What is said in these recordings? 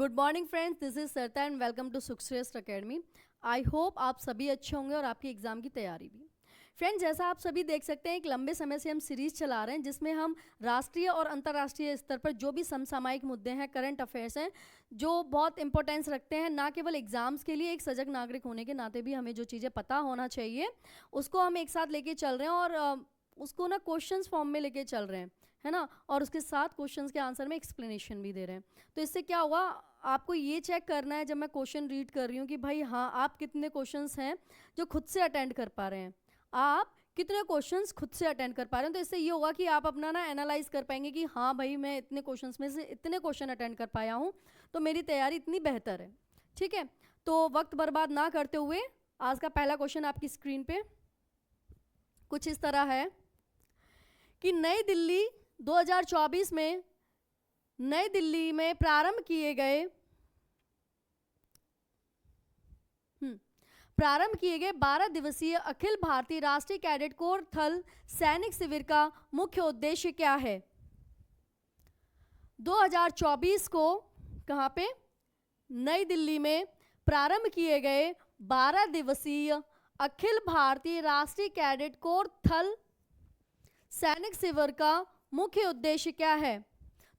Good morning friends, this is Sarita and welcome to Sukhshreshth academy. I hope आप सभी अच्छे होंगे और आपकी एग्ज़ाम की तैयारी भी। फ्रेंड्स, जैसा आप सभी देख सकते हैं, एक लंबे समय से हम सीरीज़ चला रहे हैं जिसमें हम राष्ट्रीय और अंतर्राष्ट्रीय स्तर पर जो भी समसामयिक मुद्दे हैं, करंट अफेयर्स हैं, जो बहुत इंपॉर्टेंस रखते हैं, ना केवल एग्ज़ाम्स के लिए, एक सजग नागरिक होने के नाते भी हमें जो चीज़ें पता होना चाहिए उसको हम एक साथ लेके चल रहे हैं और उसको ना क्वेश्चंस फॉर्म में लेके चल रहे हैं, है ना। और उसके साथ क्वेश्चंस के आंसर में एक्सप्लेनेशन भी दे रहे हैं। तो इससे क्या होगा, आपको ये चेक करना है जब मैं क्वेश्चन रीड कर रही हूँ कि भाई हाँ, आप कितने क्वेश्चंस हैं जो खुद से अटेंड कर पा रहे हैं, आप कितने क्वेश्चंस खुद से अटेंड कर पा रहे हैं। तो इससे ये होगा कि आप अपना ना एनालाइज कर पाएंगे कि हाँ भाई, मैं इतने क्वेश्चंस में से इतने क्वेश्चन अटेंड कर पाया हूँ, तो मेरी तैयारी इतनी बेहतर है। ठीक है, तो वक्त बर्बाद ना करते हुए आज का पहला क्वेश्चन आपकी स्क्रीन पे कुछ इस तरह है कि नई दिल्ली 2024 में नई दिल्ली में प्रारंभ किए गए 12 दिवसीय अखिल भारतीय राष्ट्रीय कैडेट कोर थल सैनिक शिविर का मुख्य उद्देश्य क्या है। 2024 को कहाँ पे, नई दिल्ली में प्रारंभ किए गए 12 दिवसीय अखिल भारतीय राष्ट्रीय कैडेट कोर थल सैनिक शिविर का मुख्य उद्देश्य क्या है।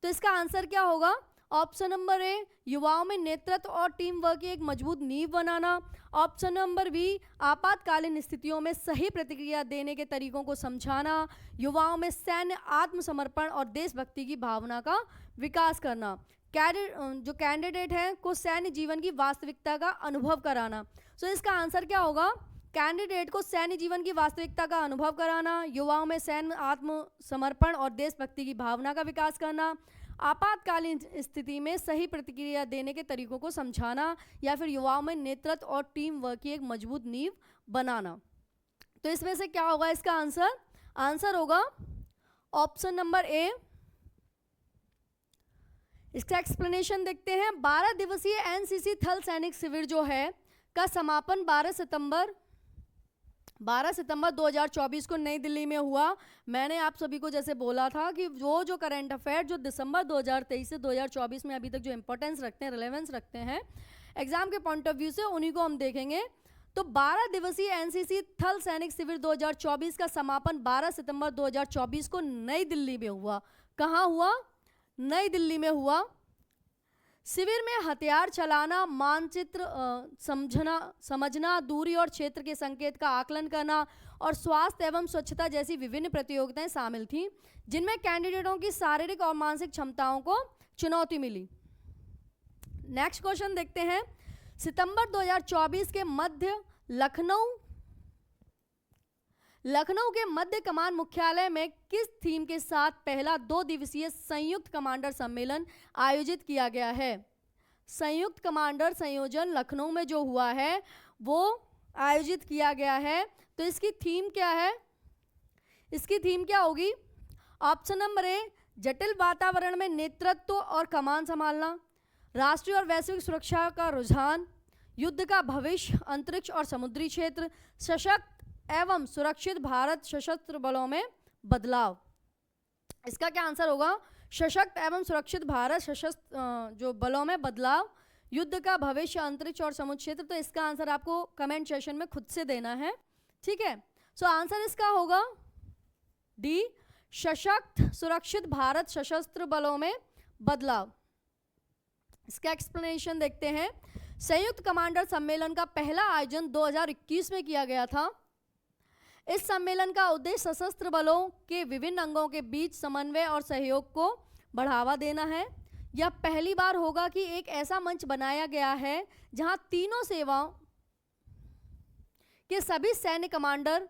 तो इसका आंसर क्या होगा। ऑप्शन नंबर ए, युवाओं में नेतृत्व और टीम वर्क की एक मजबूत नींव बनाना। ऑप्शन नंबर बी, आपातकालीन स्थितियों में सही प्रतिक्रिया देने के तरीकों को समझाना। युवाओं में सैन्य आत्मसमर्पण और देशभक्ति की भावना का विकास करना। जो कैंडिडेट हैं को सैन्य जीवन की वास्तविकता का अनुभव कराना। तो इसका आंसर क्या होगा, कैंडिडेट को सैन्य जीवन की वास्तविकता का अनुभव कराना, युवाओं में सैन्य आत्मसमर्पण और देशभक्ति की भावना का विकास करना, आपातकालीन स्थिति में सही प्रतिक्रिया देने के तरीकों को समझाना, या फिर युवाओं में नेतृत्व और टीम वर्क की एक मजबूत नींव बनाना। तो इसमें से क्या होगा इसका आंसर। आंसर होगा ऑप्शन नंबर ए। इसका एक्सप्लेनेशन देखते हैं। 12 दिवसीय एनसीसी थल सैनिक शिविर जो है का समापन 12 सितंबर 2024 को नई दिल्ली में हुआ। मैंने आप सभी को जैसे बोला था कि वो जो करंट अफेयर जो दिसंबर 2023 से 2024 में अभी तक जो इंपॉर्टेंस रखते हैं, रिलेवेंस रखते हैं एग्जाम के पॉइंट ऑफ व्यू से, उन्हीं को हम देखेंगे। तो 12 दिवसीय एनसीसी थल सैनिक शिविर 2024 का समापन 12 सितंबर 2024 को नई दिल्ली में हुआ। कहाँ हुआ, नई दिल्ली में हुआ। शिविर में हथियार चलाना, मानचित्र समझना, दूरी और क्षेत्र के संकेत का आकलन करना और स्वास्थ्य एवं स्वच्छता जैसी विभिन्न प्रतियोगिताएं शामिल थीं, जिनमें कैंडिडेटों की शारीरिक और मानसिक क्षमताओं को चुनौती मिली। नेक्स्ट क्वेश्चन देखते हैं। सितंबर 2024 के मध्य लखनऊ के मध्य कमान मुख्यालय में किस थीम के साथ पहला 2 दिवसीय संयुक्त कमांडर सम्मेलन आयोजित किया गया है। संयुक्त कमांडर संयोजन लखनऊ में जो हुआ है वो आयोजित किया गया है। तो इसकी थीम क्या है, इसकी थीम क्या होगी। ऑप्शन नंबर ए, जटिल वातावरण में नेतृत्व और कमान संभालना, राष्ट्रीय और वैश्विक सुरक्षा का रुझान, युद्ध का भविष्य, अंतरिक्ष और समुद्री क्षेत्र, सशक्त एवं सुरक्षित भारत सशस्त्र बलों में बदलाव। इसका क्या आंसर होगा, सशक्त एवं सुरक्षित भारत सशस्त्र जो बलों में बदलाव, युद्ध का भविष्य, अंतरिक्ष और समुद्री क्षेत्र। तो इसका आंसर आपको कमेंट सेशन में खुद से देना है, ठीक है। सो आंसर इसका होगा डी, सशक्त सुरक्षित भारत सशस्त्र बलों में बदलाव। इसका एक्सप्लेनेशन देखते हैं। संयुक्त कमांडर सम्मेलन का पहला आयोजन 2021 में किया गया था। इस सम्मेलन का उद्देश्य सशस्त्र बलों के विभिन्न अंगों के बीच समन्वय और सहयोग को बढ़ावा देना है। यह पहली बार होगा कि एक ऐसा मंच बनाया गया है जहां तीनों सेवाओं के सभी सैन्य कमांडर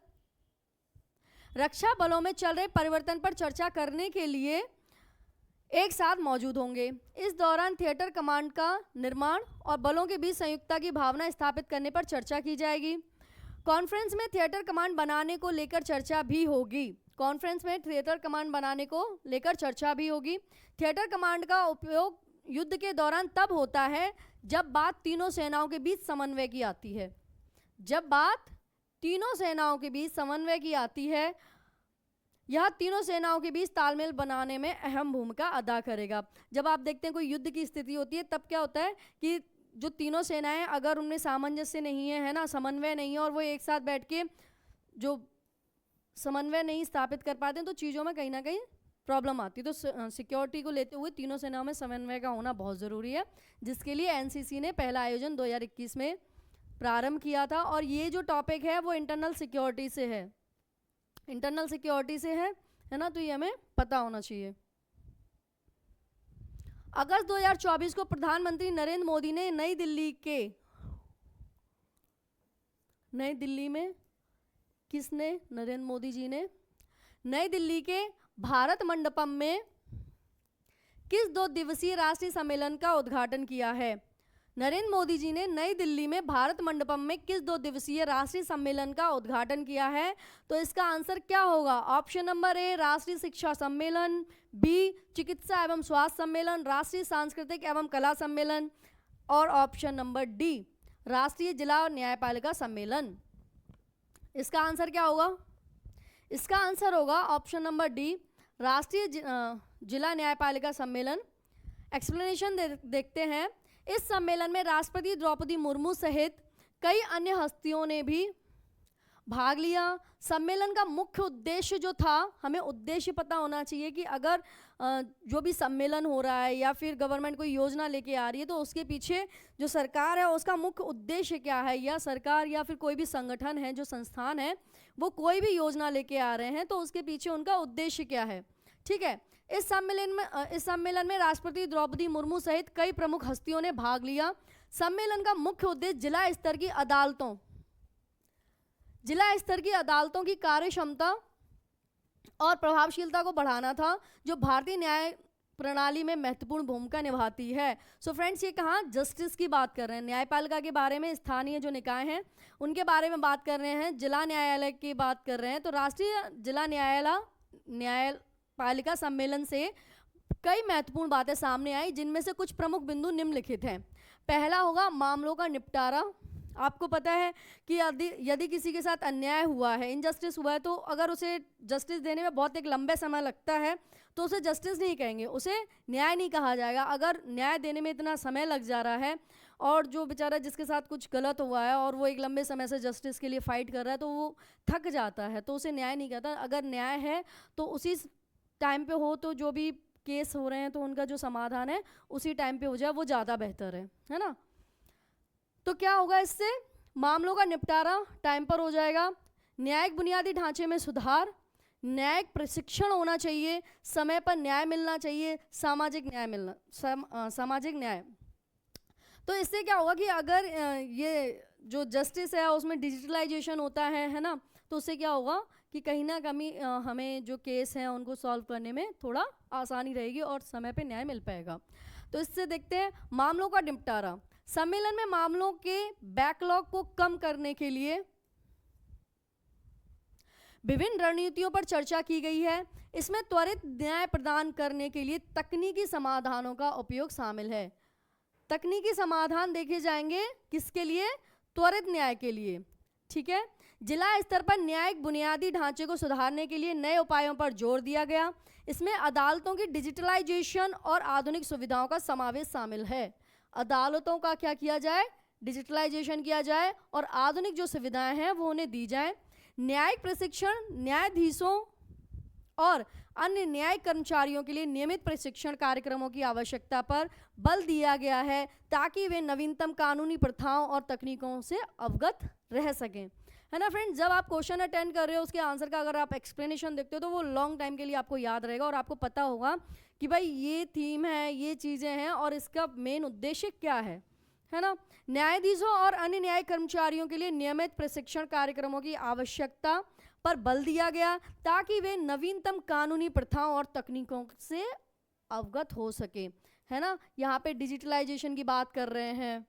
रक्षा बलों में चल रहे परिवर्तन पर चर्चा करने के लिए एक साथ मौजूद होंगे। इस दौरान थिएटर कमांड का निर्माण और बलों के बीच संयुक्तता की भावना स्थापित करने पर चर्चा की जाएगी। कॉन्फ्रेंस में थिएटर कमांड बनाने को लेकर चर्चा भी होगी। कॉन्फ्रेंस में थिएटर कमांड बनाने को लेकर चर्चा भी होगी। थिएटर कमांड का उपयोग युद्ध के दौरान तब होता है जब बात तीनों सेनाओं के बीच समन्वय की आती है। जब बात तीनों सेनाओं के बीच समन्वय की आती है यह तीनों सेनाओं के बीच तालमेल बनाने में अहम भूमिका अदा करेगा। जब आप देखते हैं कोई युद्ध की स्थिति होती है तब क्या होता है कि जो तीनों सेनाएं अगर उनमें सामंजस्य नहीं है ना, समन्वय नहीं है, और वो एक साथ बैठ के जो समन्वय नहीं स्थापित कर पाते हैं तो चीज़ों में कहीं ना कहीं प्रॉब्लम आती है। तो सिक्योरिटी को लेते हुए तीनों सेनाओं में समन्वय का होना बहुत ज़रूरी है, जिसके लिए एनसीसी ने पहला आयोजन 2021 में प्रारंभ किया था। और ये जो टॉपिक है वो इंटरनल सिक्योरिटी से है, इंटरनल सिक्योरिटी से है ना, तो ये हमें पता होना चाहिए। अगस्त 2024 को प्रधानमंत्री नरेंद्र मोदी ने नई दिल्ली में किसने, नरेंद्र मोदी जी ने नई दिल्ली के भारत मंडपम में किस 2 दिवसीय राष्ट्रीय सम्मेलन का उद्घाटन किया है? नरेंद्र मोदी जी ने नई दिल्ली में भारत मंडपम में किस 2 दिवसीय राष्ट्रीय सम्मेलन का उद्घाटन किया है? तो इसका आंसर क्या होगा? ऑप्शन नंबर ए राष्ट्रीय शिक्षा सम्मेलन, बी चिकित्सा एवं स्वास्थ्य सम्मेलन, राष्ट्रीय सांस्कृतिक एवं कला सम्मेलन, और ऑप्शन नंबर डी राष्ट्रीय जिला और न्यायपालिका सम्मेलन। इसका आंसर क्या होगा? इसका आंसर होगा ऑप्शन नंबर डी राष्ट्रीय जिला न्यायपालिका सम्मेलन। एक्सप्लेनेशन देखते हैं। इस सम्मेलन में राष्ट्रपति द्रौपदी मुर्मू सहित कई अन्य हस्तियों ने भी भाग लिया। सम्मेलन का मुख्य उद्देश्य जो था, हमें उद्देश्य पता होना चाहिए कि अगर जो भी सम्मेलन हो रहा है या फिर गवर्नमेंट कोई योजना लेके आ रही है तो उसके पीछे जो सरकार है उसका मुख्य उद्देश्य क्या है, या सरकार या फिर कोई भी संगठन है, जो संस्थान है, वो कोई भी योजना लेके आ रहे हैं तो उसके पीछे उनका उद्देश्य क्या है। ठीक है, इस सम्मेलन में राष्ट्रपति द्रौपदी मुर्मू सहित कई प्रमुख हस्तियों ने भाग लिया। सम्मेलन का मुख्य उद्देश्य जिला स्तर की अदालतों की कार्य क्षमता और प्रभावशीलता को बढ़ाना था, जो भारतीय न्याय प्रणाली में महत्वपूर्ण भूमिका निभाती है। सो फ्रेंड्स, ये कहाँ जस्टिस की बात कर रहे हैं, न्यायपालिका के बारे में, स्थानीय जो निकाय हैं उनके बारे में बात कर रहे हैं, जिला न्यायालय की बात कर रहे हैं। तो राष्ट्रीय जिला न्यायपालिका सम्मेलन से कई महत्वपूर्ण बातें सामने आई, जिनमें से कुछ प्रमुख बिंदु निम्नलिखित हैं। पहला होगा मामलों का निपटारा। आपको पता है कि यदि किसी के साथ अन्याय हुआ है, इनजस्टिस हुआ है, तो अगर उसे जस्टिस देने में बहुत एक लंबे समय लगता है तो उसे जस्टिस नहीं कहेंगे, उसे न्याय नहीं कहा जाएगा। अगर न्याय देने में इतना समय लग जा रहा है और जो बेचारा जिसके साथ कुछ गलत हुआ है और वो एक लंबे समय से जस्टिस के लिए फाइट कर रहा है तो वो थक जाता है, तो उसे न्याय नहीं कहता। अगर न्याय है तो उसी टाइम पे हो, तो जो भी केस हो रहे हैं तो उनका जो समाधान है उसी टाइम पे हो जाए, वो ज़्यादा बेहतर है ना। तो क्या होगा इससे? मामलों का निपटारा टाइम पर हो जाएगा, न्यायिक बुनियादी ढांचे में सुधार, न्यायिक प्रशिक्षण होना चाहिए, समय पर न्याय मिलना चाहिए, सामाजिक न्याय। तो इससे क्या होगा कि अगर ये जो जस्टिस है उसमें डिजिटलाइजेशन होता है ना, तो उससे क्या होगा कि कहीं ना कहीं हमें जो केस हैं उनको सॉल्व करने में थोड़ा आसानी रहेगी और समय पे न्याय मिल पाएगा। तो इससे देखते हैं मामलों का निपटारा। सम्मेलन में मामलों के बैकलॉग को कम करने के लिए विभिन्न रणनीतियों पर चर्चा की गई है। इसमें त्वरित न्याय प्रदान करने के लिए तकनीकी समाधानों का उपयोग शामिल है। तकनीकी समाधान देखे जाएंगे किसके लिए? त्वरित न्याय के लिए। ठीक है, जिला स्तर पर न्यायिक बुनियादी ढांचे को सुधारने के लिए नए उपायों पर जोर दिया गया। इसमें अदालतों की डिजिटलाइजेशन और आधुनिक सुविधाओं का समावेश शामिल है। अदालतों का क्या किया जाए? डिजिटलाइजेशन किया जाए और आधुनिक जो सुविधाएं हैं वो उन्हें दी जाए। न्यायिक प्रशिक्षण, न्यायाधीशों और अन्य न्यायिक कर्मचारियों के लिए नियमित प्रशिक्षण कार्यक्रमों की आवश्यकता पर बल दिया गया है, ताकि वे नवीनतम कानूनी प्रथाओं और तकनीकों से अवगत रह सकें। है ना फ्रेंड्स, जब आप क्वेश्चन अटेंड कर रहे हो उसके आंसर का अगर आप एक्सप्लेनेशन देखते हो तो वो लॉन्ग टाइम के लिए आपको याद रहेगा और आपको पता होगा कि भाई ये थीम है, ये चीज़ें हैं और इसका मेन उद्देश्य क्या है ना। न्यायाधीशों और अन्य न्यायिक कर्मचारियों के लिए नियमित प्रशिक्षण कार्यक्रमों की आवश्यकता पर बल दिया गया, ताकि वे नवीनतम कानूनी प्रथाओं और तकनीकों से अवगत हो सके। है ना, यहाँ पे डिजिटलाइजेशन की बात कर रहे हैं,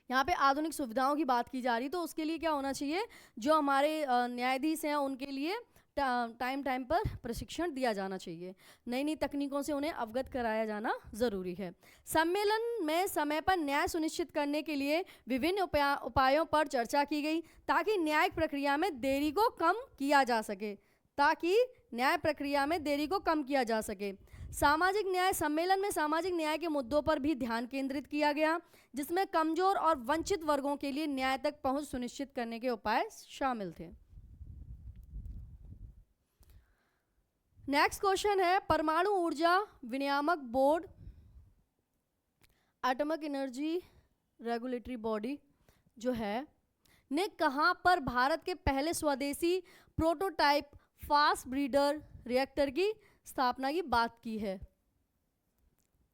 यहाँ पे आधुनिक सुविधाओं की बात की जा रही, तो उसके लिए क्या होना चाहिए? जो हमारे न्यायाधीश हैं उनके लिए टाइम पर प्रशिक्षण दिया जाना चाहिए, नई नई तकनीकों से उन्हें अवगत कराया जाना ज़रूरी है। सम्मेलन में समय पर न्याय सुनिश्चित करने के लिए विभिन्न उपायों पर चर्चा की गई, ताकि न्यायिक प्रक्रिया में देरी को कम किया जा सके। ताकि न्याय प्रक्रिया में देरी को कम किया जा सके। सामाजिक न्याय सम्मेलन में सामाजिक न्याय के मुद्दों पर भी ध्यान केंद्रित किया गया, जिसमें कमजोर और वंचित वर्गों के लिए न्याय तक पहुंच सुनिश्चित करने के उपाय शामिल थे। नेक्स्ट क्वेश्चन है, परमाणु ऊर्जा विनियामक board, atomic energy regulatory body जो है, ने कहां पर भारत के पहले स्वदेशी प्रोटोटाइप फास्ट ब्रीडर रिएक्टर की स्थापना की बात की है?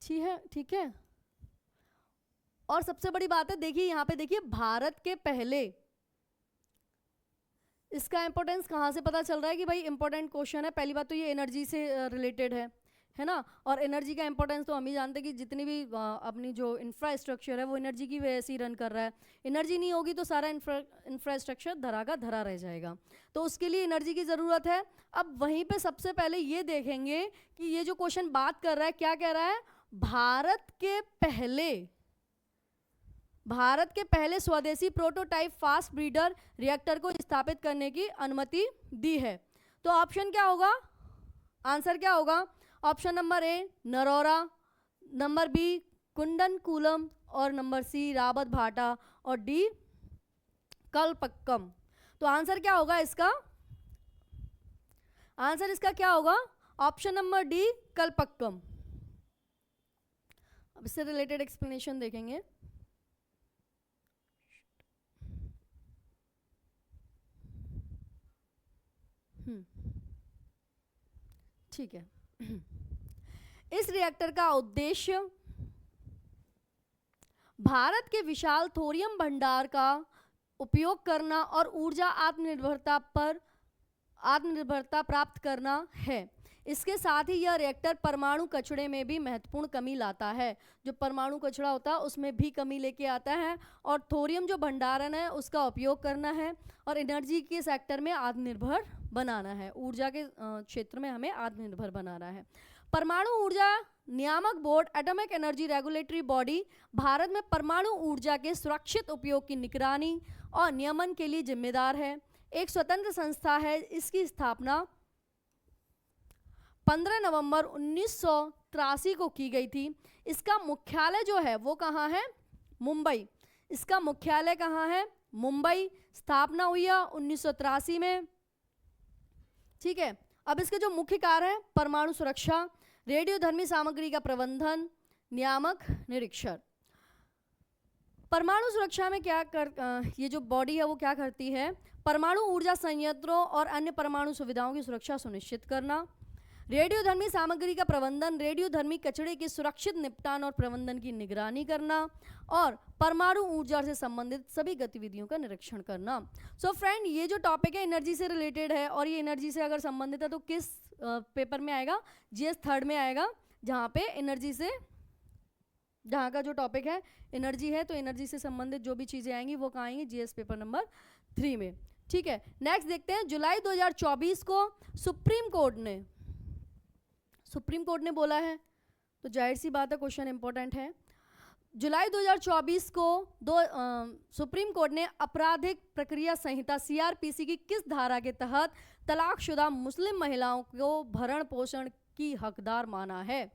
ठीक है। और सबसे बड़ी बात है, देखिए यहाँ पे देखिए, भारत के पहले, इसका इंपॉर्टेंस कहाँ से पता चल रहा है कि भाई इंपॉर्टेंट क्वेश्चन है। पहली बात तो ये एनर्जी से रिलेटेड है ना, और एनर्जी का इंपॉर्टेंस तो हम ही जानते हैं कि जितनी भी अपनी जो इंफ्रास्ट्रक्चर है वो एनर्जी की वजह से ही रन कर रहा है। एनर्जी नहीं होगी तो सारा इंफ्रास्ट्रक्चर धरा का धरा रह जाएगा, तो उसके लिए एनर्जी की ज़रूरत है। अब वहीं पे सबसे पहले ये देखेंगे कि ये जो क्वेश्चन बात कर रहा है, क्या कह रहा है, भारत के पहले स्वदेशी प्रोटोटाइप फास्ट ब्रीडर रिएक्टर को स्थापित करने की अनुमति दी है। तो ऑप्शन क्या होगा, आंसर क्या होगा? Option number A Narora, number B Kudankulam, और नंबर सी रावत भाटा, और डी कलपक्कम। तो आंसर क्या होगा इसका? आंसर इसका क्या होगा? Option number D Kalpakkam. अब इससे रिलेटेड एक्सप्लेनेशन देखेंगे। ठीक है। इस रिएक्टर का उद्देश्य भारत के विशाल थोरियम भंडार का उपयोग करना और ऊर्जा आत्मनिर्भरता प्राप्त करना है। इसके साथ ही यह रिएक्टर परमाणु कचरे में भी महत्वपूर्ण कमी लाता है। जो परमाणु कचरा होता है उसमें भी कमी लेके आता है, और थोरियम जो भंडारण है उसका उपयोग करना है, और एनर्जी के सेक्टर में आत्मनिर्भर बनाना है। ऊर्जा के क्षेत्र में हमें आत्मनिर्भर बनाना है। परमाणु ऊर्जा नियामक board, atomic energy regulatory body, Bharat में परमाणु ऊर्जा के सुरक्षित उपयोग की निगरानी और नियमन के लिए जिम्मेदार है। एक स्वतंत्र संस्था है। इसकी स्थापना 15 नवंबर 1983 को की गई थी। इसका मुख्यालय जो है वो कहाँ है? मुंबई। इसका मुख्यालय कहाँ है? मुंबई। स्थापना हुई है 1983 में। ठीक है। अब इसके जो मुख्य कार्य है, परमाणु सुरक्षा, रेडियोधर्मी सामग्री का प्रबंधन, नियामक निरीक्षण। परमाणु सुरक्षा में ये जो बॉडी है वो क्या करती है? परमाणु ऊर्जा संयंत्रों और अन्य परमाणु सुविधाओं की सुरक्षा सुनिश्चित करना, रेडियोधर्मी सामग्री का प्रबंधन, रेडियोधर्मी कचरे के सुरक्षित निपटान और प्रबंधन की निगरानी करना, और परमाणु ऊर्जा से संबंधित सभी गतिविधियों का निरीक्षण करना। सो फ्रेंड, ये जो टॉपिक है एनर्जी से रिलेटेड है, और ये एनर्जी से अगर संबंधित है तो किस पेपर में आएगा? GS 3rd में आएगा, जहाँ पे एनर्जी से, जहाँ का जो टॉपिक है एनर्जी है, तो एनर्जी से संबंधित जो भी चीज़ें आएंगी वो कहाँ आएंगी? GS पेपर नंबर 3 में। ठीक है। नेक्स्ट देखते हैं, जुलाई 2024 को सुप्रीम कोर्ट ने बोला है, तो जाहिर सी बात है क्वेश्चन इंपॉर्टेंट है। जुलाई 2024 को सुप्रीम कोर्ट ने आपराधिक प्रक्रिया संहिता CRPC की किस धारा के तहत तलाकशुदा मुस्लिम महिलाओं को भरण पोषण की हकदार माना है?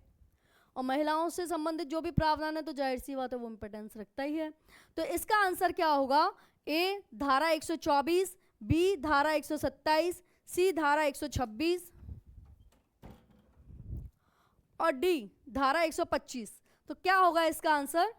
और महिलाओं से संबंधित जो भी प्रावधान है तो जाहिर सी बात है वो इम्पोर्टेंस रखता ही है। तो इसका आंसर क्या होगा? ए धारा 124, बी धारा 127, सी धारा 126, और डी धारा 125। तो क्या होगा इसका आंसर?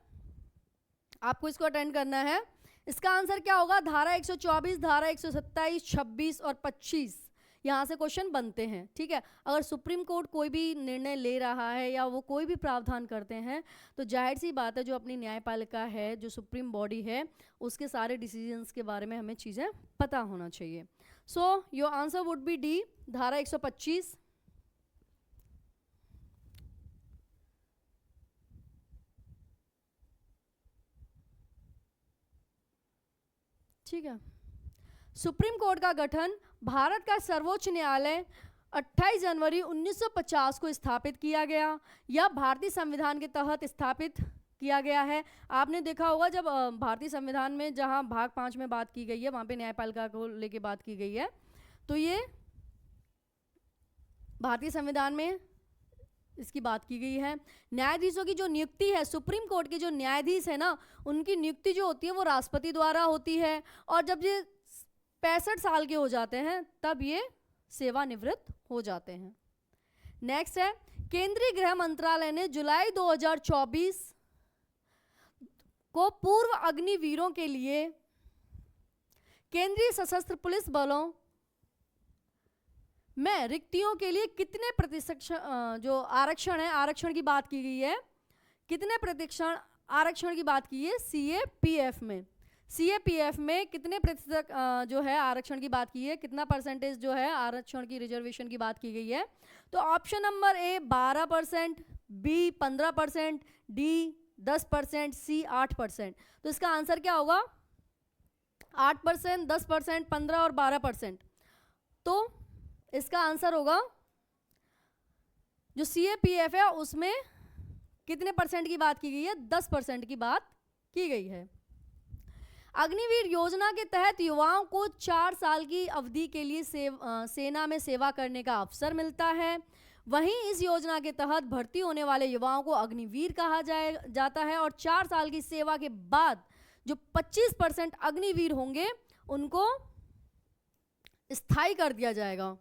आपको इसको अटेंड करना है। इसका आंसर क्या होगा? धारा 124, धारा 127, 26 और 25। यहाँ से क्वेश्चन बनते हैं। ठीक है। अगर सुप्रीम कोर्ट कोई भी निर्णय ले रहा है या वो कोई भी प्रावधान करते हैं तो जाहिर सी बात है जो अपनी न्यायपालिका है, जो सुप्रीम बॉडी है, उसके सारे डिसीजंस के बारे में हमें चीज़ें पता होना चाहिए। So your answer would be D, धारा 125। ठीक है। सुप्रीम कोर्ट का गठन भारत का सर्वोच्च न्यायालय 28 जनवरी 1950 को स्थापित किया गया। यह भारतीय संविधान के तहत स्थापित किया गया है। आपने देखा होगा जब भारतीय संविधान में जहां भाग 5 में बात की गई है वहां पे न्यायपालिका को लेके बात की गई है, तो ये भारतीय संविधान में इसकी बात की गई है। न्यायाधीशों की जो नियुक्ति है, सुप्रीम कोर्ट के जो न्यायाधीश है ना, उनकी नियुक्ति जो होती है वो राष्ट्रपति द्वारा होती है, और जब ये 65 साल के हो जाते हैं तब ये सेवानिवृत्त हो जाते हैं। नेक्स्ट है, केंद्रीय गृह मंत्रालय ने जुलाई 2024 को पूर्व अग्निवीरों के लिए केंद्रीय सशस्त्र पुलिस बलों में रिक्तियों के लिए कितने प्रतिशत जो आरक्षण है, आरक्षण की बात की गई है, कितने प्रतिशत आरक्षण की बात की है CAPF में। CAPF में कितने प्रतिशत जो है आरक्षण की बात की है, कितना परसेंटेज जो है आरक्षण की रिजर्वेशन की बात की गई है। तो option number A 12%, B 15%, D 10%, C 8%। तो इसका आंसर क्या होगा? 8%, 10%, 15 और 12%। तो इसका आंसर होगा जो CAPF है उसमें कितने परसेंट की बात की गई है? 10% की बात की गई है। अग्निवीर योजना के तहत युवाओं को 4 साल की अवधि के लिए सेना में सेवा करने का अवसर मिलता है। वहीं इस योजना के तहत भर्ती होने वाले युवाओं को अग्निवीर कहा जाता है, और 4 साल की सेवा के बाद जो 25% अग्निवीर होंगे उनको स्थायी कर दिया जाएगा।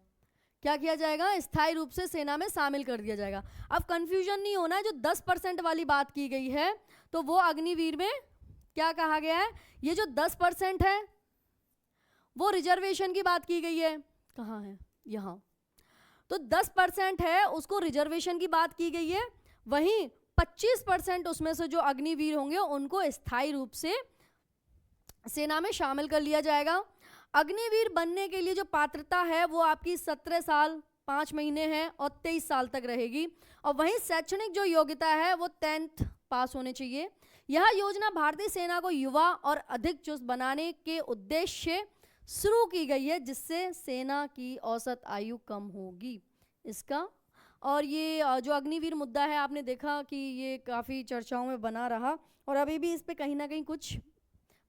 क्या किया जाएगा? स्थायी रूप से सेना में शामिल कर दिया जाएगा। अब कंफ्यूजन नहीं होना है, जो 10% वाली बात की गई है तो वो अग्निवीर में क्या कहा गया है? ये जो 10% है वो रिजर्वेशन की बात की गई है। कहाँ है? यहाँ। तो 10% है उसको रिजर्वेशन की बात की गई है, वहीं 25% उसमें से जो अग्निवीर होंगे उनको स्थायी रूप से सेना में शामिल कर लिया जाएगा। अग्निवीर बनने के लिए जो पात्रता है वो आपकी 17 साल 5 महीने है और 23 साल तक रहेगी, और वहीं शैक्षणिक जो योग्यता है वो 10th पास होने चाहिए। यह योजना भारतीय सेना को युवा और अधिक चुस्त बनाने के उद्देश्य से शुरू की गई है, जिससे सेना की औसत आयु कम होगी इसका। और ये जो अग्निवीर मुद्दा है आपने देखा कि ये काफ़ी चर्चाओं में बना रहा, और अभी भी इस पे कहीं ना कहीं कुछ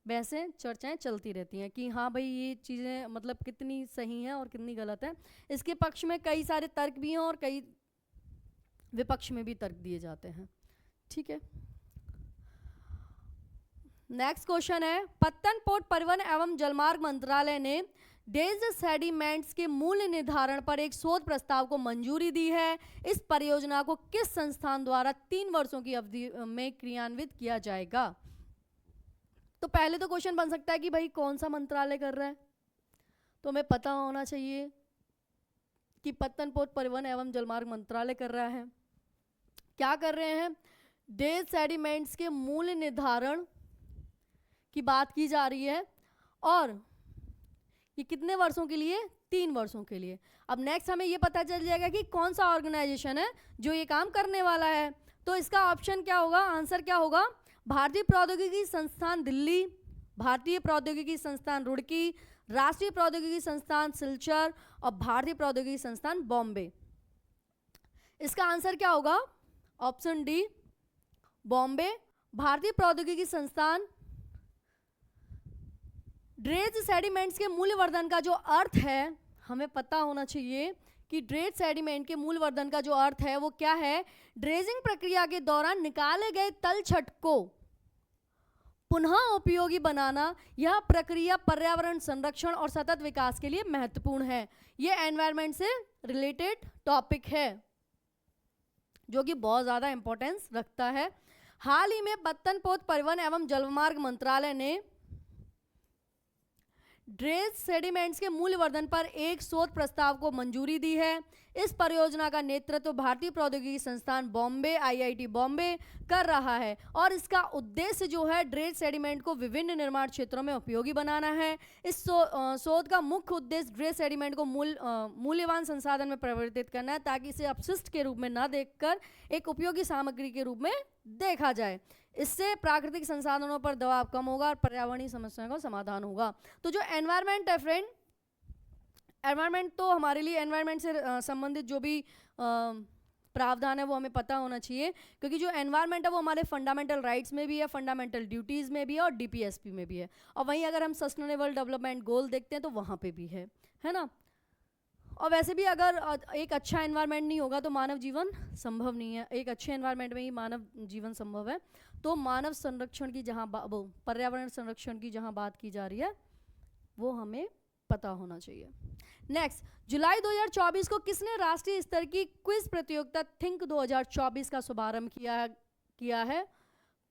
वैसे चर्चाएं चलती रहती हैं कि हाँ भाई ये चीज़ें मतलब कितनी सही हैं और कितनी गलत है। इसके पक्ष में कई सारे तर्क भी हैं और कई विपक्ष में भी तर्क दिए जाते हैं। ठीक है, नेक्स्ट क्वेश्चन है, पत्तन पोर्ट परिवहन एवं जलमार्ग मंत्रालय ने डेज सेडिमेंट्स के मूल्य निर्धारण पर एक शोध प्रस्ताव को मंजूरी दी है। इस परियोजना को किस संस्थान द्वारा 3 वर्षों की अवधि में क्रियान्वित किया जाएगा? तो पहले तो क्वेश्चन बन सकता है कि भाई कौन सा मंत्रालय कर रहा है, तो हमें पता होना चाहिए कि पत्तन पोर्ट परिवहन एवं जलमार्ग मंत्रालय कर रहा है। क्या कर रहे हैं? डेज सेडिमेंट्स के मूल्य निर्धारण की बात की जा रही है, और ये कितने वर्षों के लिए? 3 वर्षों के लिए। अब नेक्स्ट हमें ये पता चल जाएगा कि कौन सा ऑर्गेनाइजेशन है जो ये काम करने वाला है। तो इसका ऑप्शन क्या होगा? आंसर क्या होगा? भारतीय प्रौद्योगिकी संस्थान दिल्ली, भारतीय प्रौद्योगिकी संस्थान रुड़की, राष्ट्रीय प्रौद्योगिकी संस्थान सिलचर और भारतीय प्रौद्योगिकी संस्थान बॉम्बे। इसका आंसर क्या होगा? Option D Bombay. भारतीय प्रौद्योगिकी संस्थान ड्रेज सेडिमेंट्स के मूल्यवर्धन का जो अर्थ है, हमें पता होना चाहिए कि ड्रेज सेडिमेंट के मूल्यवर्धन का जो अर्थ है वो क्या है? ड्रेजिंग प्रक्रिया के दौरान निकाले गए तलछट को पुनः उपयोगी बनाना। यह प्रक्रिया पर्यावरण संरक्षण और सतत विकास के लिए महत्वपूर्ण है। यह एनवायरनमेंट से रिलेटेड टॉपिक है जो कि बहुत ज़्यादा इंपॉर्टेंस रखता है। हाल ही में पत्तन पोत परिवहन एवं जलमार्ग मंत्रालय ने ड्रेज सेडिमेंट्स के मूल्यवर्धन पर एक शोध प्रस्ताव को मंजूरी दी है। इस परियोजना का नेतृत्व भारतीय प्रौद्योगिकी संस्थान बॉम्बे IIT बॉम्बे कर रहा है, और इसका उद्देश्य जो है ड्रेज सेडिमेंट को विभिन्न निर्माण क्षेत्रों में उपयोगी बनाना है। इस शोध का मुख्य उद्देश्य ड्रेज सेडिमेंट को मूल्यवान संसाधन में परिवर्तित करना है, ताकि इसे अपशिष्ट के रूप में न देखकर एक उपयोगी सामग्री के रूप में देखा जाए। इससे प्राकृतिक संसाधनों पर दबाव कम होगा और पर्यावरणीय समस्याओं का समाधान होगा। तो जो एनवायरनमेंट है फ्रेंड, एनवायरनमेंट तो हमारे लिए एनवायरनमेंट से संबंधित जो भी प्रावधान है वो हमें पता होना चाहिए, क्योंकि जो एनवायरनमेंट है वो हमारे फंडामेंटल राइट्स में भी है, फंडामेंटल ड्यूटीज़ में भी है और DPSP में भी है, और वहीं अगर हम सस्टेनेबल डेवलपमेंट गोल देखते हैं तो वहाँ पे भी है ना। और वैसे भी अगर एक अच्छा एनवायरनमेंट नहीं होगा तो मानव जीवन संभव नहीं है, एक अच्छे एनवायरनमेंट में ही मानव जीवन संभव है। तो मानव संरक्षण की जहाँ वो पर्यावरण संरक्षण की जहाँ बात की जा रही है वो हमें पता होना चाहिए। नेक्स्ट, जुलाई 2024 को किसने राष्ट्रीय स्तर की क्विज प्रतियोगिता थिंक 2024 का शुभारंभ किया है?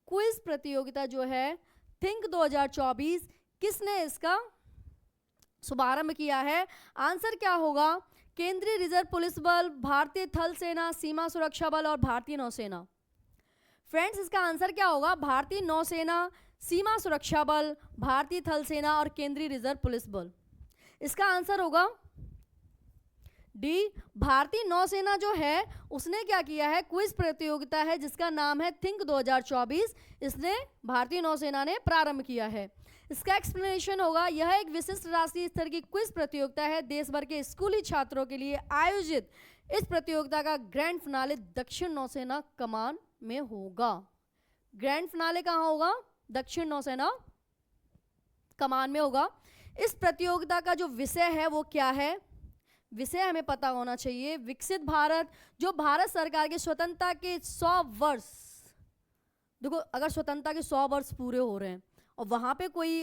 क्विज प्रतियोगिता जो है थिंक 2024 किसने इसका शुभारंभ किया है? आंसर क्या होगा? केंद्रीय रिजर्व पुलिस बल, भारतीय थल सेना, सीमा सुरक्षा बल और भारतीय नौसेना। फ्रेंड्स, इसका आंसर क्या होगा? भारतीय नौसेना, सीमा सुरक्षा बल, भारतीय थल सेना और केंद्रीय रिजर्व पुलिस बल। इसका आंसर होगा डी। भारतीय नौसेना जो है उसने क्या किया है? क्विज प्रतियोगिता है जिसका नाम है थिंक 2024, इसने भारतीय नौसेना ने प्रारंभ किया है। इसका एक्सप्लेनेशन होगा, यह एक विशिष्ट राष्ट्रीय स्तर की क्विज प्रतियोगिता है। देश भर के स्कूली छात्रों के लिए आयोजित इस प्रतियोगिता का ग्रैंड फिनाले दक्षिण नौसेना कमान में होगा। ग्रैंड फिनाले कहाँ होगा? दक्षिण नौसेना कमान में होगा। इस प्रतियोगिता का जो विषय है वो क्या है? विषय हमें पता होना चाहिए, विकसित भारत। जो भारत सरकार की स्वतंत्रता के 100 वर्ष, देखो अगर स्वतंत्रता के 100 वर्ष पूरे हो रहे हैं और वहाँ पे कोई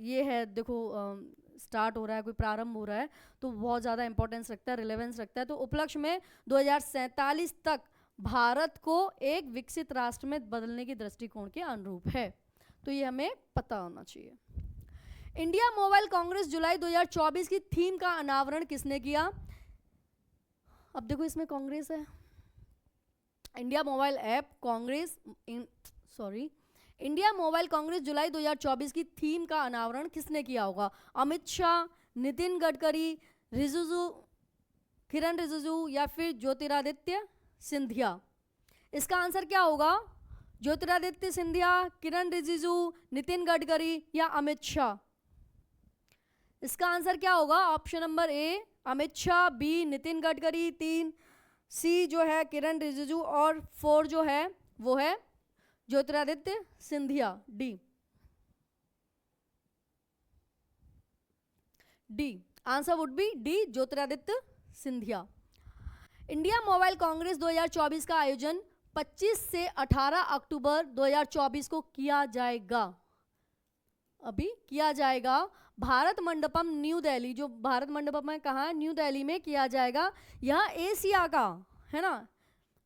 ये है, देखो स्टार्ट हो रहा है, कोई प्रारंभ हो रहा है, तो बहुत ज़्यादा इंपॉर्टेंस रखता है, रिलेवेंस रखता है। तो उपलक्ष्य में 2047 तक भारत को एक विकसित राष्ट्र में बदलने की दृष्टिकोण के अनुरूप है, तो ये हमें पता होना चाहिए। इंडिया मोबाइल कांग्रेस जुलाई 2024 की थीम का अनावरण किसने किया? अब देखो इसमें कांग्रेस है, India Mobile App Congress, India Mobile Congress July 2024 की थीम का अनावरण किसने किया होगा? अमित शाह, नितिन गडकरी, किरण रिजिजू या फिर ज्योतिरादित्य सिंधिया। इसका आंसर क्या होगा? ज्योतिरादित्य सिंधिया, किरण रिजिजू, नितिन गडकरी या अमित शाह। इसका आंसर क्या होगा? Option number A Amit Shah, B Nitin Gadkari, 3 C जो है किरण रिजिजू और 4 जो है वो है Jyotiraditya Scindia, D. Answer would be D, Jyotiraditya Scindia. India Mobile Congress 2024 का आयोजन 25 से 18 अक्टूबर 2024 को किया जाएगा। अभी किया जाएगा भारत मंडपम न्यू दिल्ली। जो भारत मंडपम है कहाँ? न्यू दिल्ली में किया जाएगा। यह एशिया का है ना।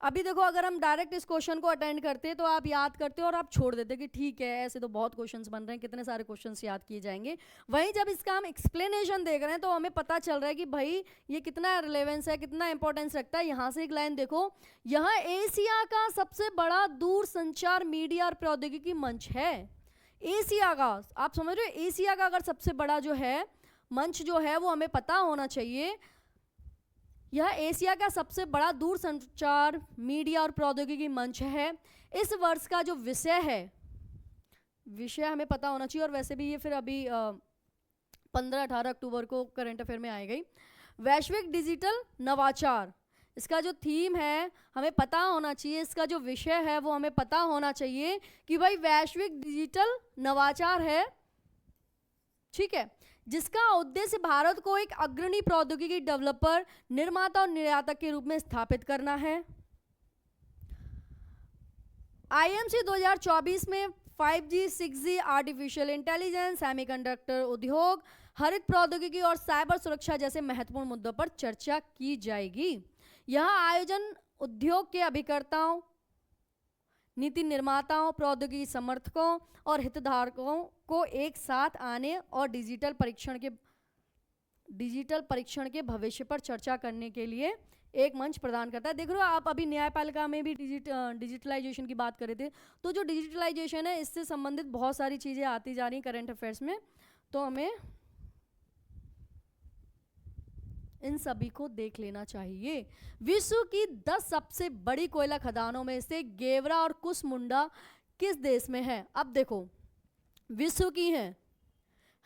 अभी देखो अगर हम डायरेक्ट इस क्वेश्चन को अटेंड करते तो आप याद करते और आप छोड़ देते कि ठीक है ऐसे तो बहुत क्वेश्चंस बन रहे हैं, कितने सारे क्वेश्चंस याद किए जाएंगे। वहीं जब इसका हम एक्सप्लेनेशन देख रहे हैं तो हमें पता चल रहा है कि भाई ये कितना रिलेवेंस है, कितना इंपॉर्टेंस रखता है। यहाँ से एक लाइन देखो, यह एशिया का सबसे बड़ा दूर संचार मीडिया और प्रौद्योगिकी मंच है। एशिया का, आप समझ रहे हो, एशिया का अगर सबसे बड़ा जो है मंच जो है वो हमें पता होना चाहिए। यह एशिया का सबसे बड़ा दूर संचार मीडिया और प्रौद्योगिकी मंच है। इस वर्ष का जो विषय है, विषय हमें पता होना चाहिए। और वैसे भी ये फिर अभी 15-18 अक्टूबर को करंट अफेयर में आएगी। वैश्विक डिजिटल नवाचार, इसका जो थीम है हमें पता होना चाहिए, इसका जो विषय है वो हमें पता होना चाहिए कि भाई वैश्विक डिजिटल नवाचार है, ठीक है, जिसका उद्देश्य भारत को एक अग्रणी प्रौद्योगिकी डेवलपर, निर्माता और निर्यातक के रूप में स्थापित करना है। आईएमसी 2024 में 5G, 6G, artificial intelligence, semiconductor उद्योग, हरित प्रौद्योगिकी और साइबर सुरक्षा जैसे महत्वपूर्ण मुद्दों पर चर्चा की जाएगी। यह आयोजन उद्योग के अभिकर्ताओं, नीति निर्माताओं, प्रौद्योगिकी समर्थकों और हितधारकों को एक साथ आने और डिजिटल परीक्षण के भविष्य पर चर्चा करने के लिए एक मंच प्रदान करता है। देख रहे हो आप, अभी न्यायपालिका में भी डिजिटलाइजेशन की बात कर रहे थे, तो जो डिजिटलाइजेशन है इससे संबंधित बहुत सारी चीज़ें आती जा रही करंट अफेयर्स में, तो हमें इन सभी को देख लेना चाहिए। विश्व की 10 सबसे बड़ी कोयला खदानों में से गेवरा और कुसमुंडा किस देश में है? अब देखो विश्व की है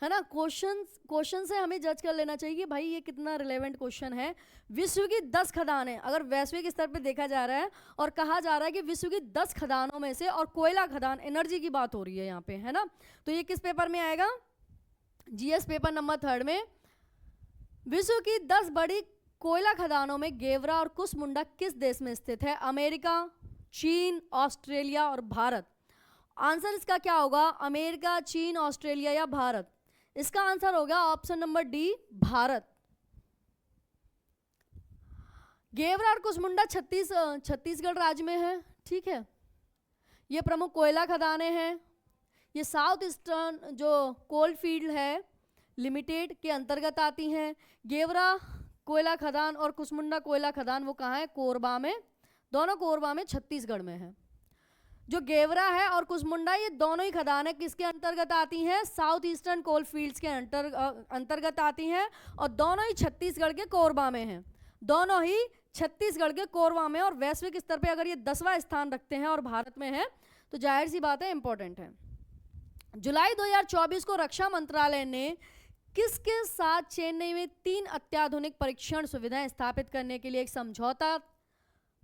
ना। क्वेश्चन से हमें जज कर लेना चाहिए कि भाई ये कितना रिलेवेंट क्वेश्चन है। विश्व की 10 खदानें अगर वैश्विक स्तर पे देखा जा रहा है और कहा जा रहा है कि विश्व की 10 खदानों में से, और कोयला खदान एनर्जी की बात हो रही है यहाँ पे, है ना। तो ये किस पेपर में आएगा? जीएस पेपर नंबर 3 में। विश्व की 10 बड़ी कोयला खदानों में गेवरा और कुसमुंडा किस देश में स्थित है? अमेरिका, चीन, ऑस्ट्रेलिया और भारत। आंसर इसका क्या होगा? अमेरिका, चीन, ऑस्ट्रेलिया या भारत। इसका आंसर होगा option number D, Bharat. Gevra और कुसमुंडा छत्तीसगढ़ राज्य में है, ठीक है। ये प्रमुख कोयला खदानें हैं। ये साउथ ईस्टर्न जो कोल फील्ड है लिमिटेड के अंतर्गत आती हैं। गेवरा कोयला खदान और कुसमुंडा कोयला खदान वो कहाँ है? कोरबा में। दोनों कोरबा में छत्तीसगढ़ में है। जो गेवरा है और कुसमुंडा ये दोनों ही खदानें किसके अंतर्गत आती हैं? साउथ ईस्टर्न कोल फील्ड्स के अंतर्गत आती हैं और दोनों ही छत्तीसगढ़ के कोरबा में हैं। दोनों ही छत्तीसगढ़ के कोरबा में। और वैश्विक स्तर पे अगर ये 10वां स्थान रखते हैं और भारत में है तो जाहिर सी बात है इंपॉर्टेंट है। जुलाई 2024 को रक्षा मंत्रालय ने किसके साथ चेन्नई में 3 अत्याधुनिक परीक्षण सुविधाएं स्थापित करने के लिए एक समझौता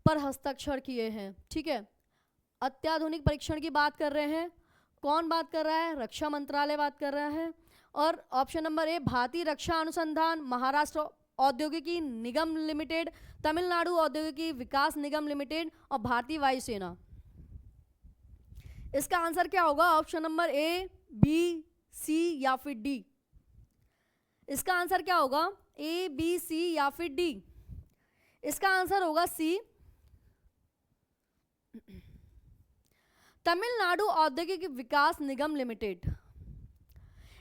पर हस्ताक्षर किए हैं? ठीक है, अत्याधुनिक परीक्षण की बात कर रहे हैं। कौन बात कर रहा है? रक्षा मंत्रालय बात कर रहा है। और ऑप्शन नंबर ए, भारतीय रक्षा अनुसंधान, महाराष्ट्र औद्योगिकी निगम लिमिटेड, तमिलनाडु औद्योगिकी विकास निगम लिमिटेड और भारतीय वायुसेना। इसका आंसर क्या होगा? ऑप्शन नंबर ए, बी, सी या फिर डी। इसका आंसर क्या होगा? ए, बी, सी या फिर डी। इसका आंसर होगा सी, तमिलनाडु औद्योगिक विकास निगम लिमिटेड।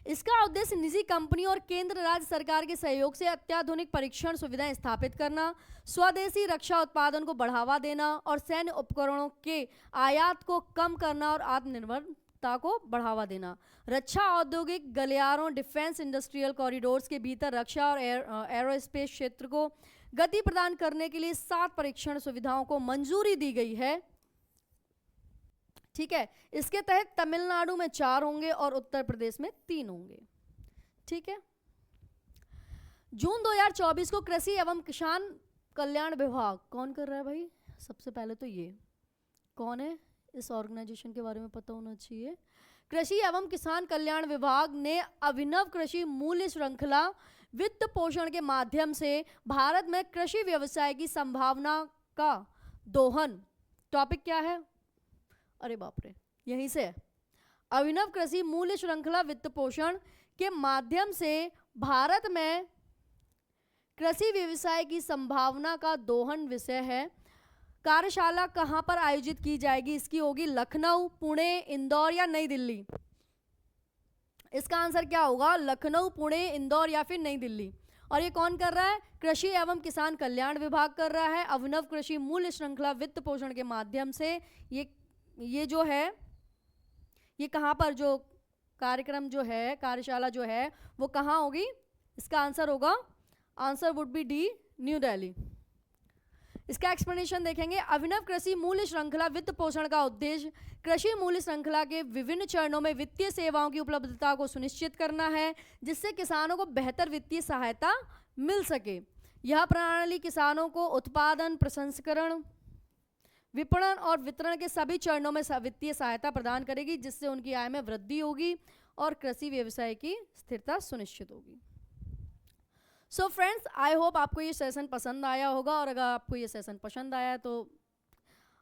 इसका उद्देश्य निजी कंपनियों और केंद्र राज्य सरकार के सहयोग से अत्याधुनिक परीक्षण सुविधाएं स्थापित करना, स्वदेशी रक्षा उत्पादन को बढ़ावा देना और सैन्य उपकरणों के आयात को कम करना और आत्मनिर्भरता को बढ़ावा देना। रक्षा औद्योगिक गलियारों, डिफेंस इंडस्ट्रियल कॉरिडोर्स के भीतर रक्षा और एरोस्पेस क्षेत्र को गति प्रदान करने के लिए 7 परीक्षण सुविधाओं को मंजूरी दी गई है, ठीक है। इसके तहत तमिलनाडु में 4 होंगे और उत्तर प्रदेश में 3 होंगे, ठीक है। जून 2024 को कृषि एवं किसान कल्याण विभाग कौन कर रहा है भाई? सबसे पहले तो ये कौन है? इस ऑर्गेनाइजेशन के बारे में पता होना चाहिए। कृषि एवं किसान कल्याण विभाग ने अभिनव कृषि मूल्य श्रृंखला वित्त पोषण के माध्यम से भारत में कृषि व्यवसाय की संभावना का दोहन, टॉपिक क्या है? अरे बाप रे, यहीं से है। अभिनव कृषि मूल्य श्रृंखला वित्त पोषण के माध्यम से भारत में कृषि व्यवसाय की संभावना का दोहन विषय है। कार्यशाला कहां पर आयोजित की जाएगी? इसकी होगी लखनऊ, पुणे, इंदौर या नई दिल्ली। इसका आंसर क्या होगा? लखनऊ, पुणे, इंदौर या फिर नई दिल्ली। और ये कौन कर रहा है? कृषि एवं किसान कल्याण विभाग कर रहा है। अभिनव कृषि मूल्य श्रृंखला वित्त पोषण के माध्यम से ये जो है, ये कहाँ पर जो कार्यक्रम जो है, कार्यशाला जो है वो कहाँ होगी? इसका आंसर होगा, answer would be D, new Delhi. इसका एक्सप्लेनेशन देखेंगे। अभिनव कृषि मूल्य श्रृंखला वित्त पोषण का उद्देश्य कृषि मूल्य श्रृंखला के विभिन्न चरणों में वित्तीय सेवाओं की उपलब्धता को सुनिश्चित करना है, जिससे किसानों को बेहतर वित्तीय सहायता मिल सके। यह प्रणाली किसानों को उत्पादन, प्रसंस्करण, विपणन और वितरण के सभी चरणों में वित्तीय सहायता प्रदान करेगी, जिससे उनकी आय में वृद्धि होगी और कृषि व्यवसाय की स्थिरता सुनिश्चित होगी। सो फ्रेंड्स, आई होप आपको ये सेशन पसंद आया होगा, और अगर आपको ये सेशन पसंद आया तो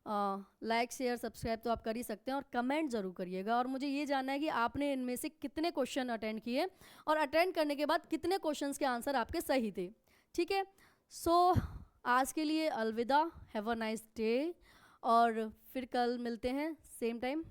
लाइक, शेयर, सब्सक्राइब तो आप कर ही सकते हैं, और कमेंट ज़रूर करिएगा। और मुझे ये जानना है कि आपने इनमें से कितने क्वेश्चन अटेंड किए और अटेंड करने के बाद कितने क्वेश्चंस के आंसर आपके सही थे, ठीक है। सो आज के लिए अलविदा, हैव अ नाइस डे, और फिर कल मिलते हैं सेम टाइम।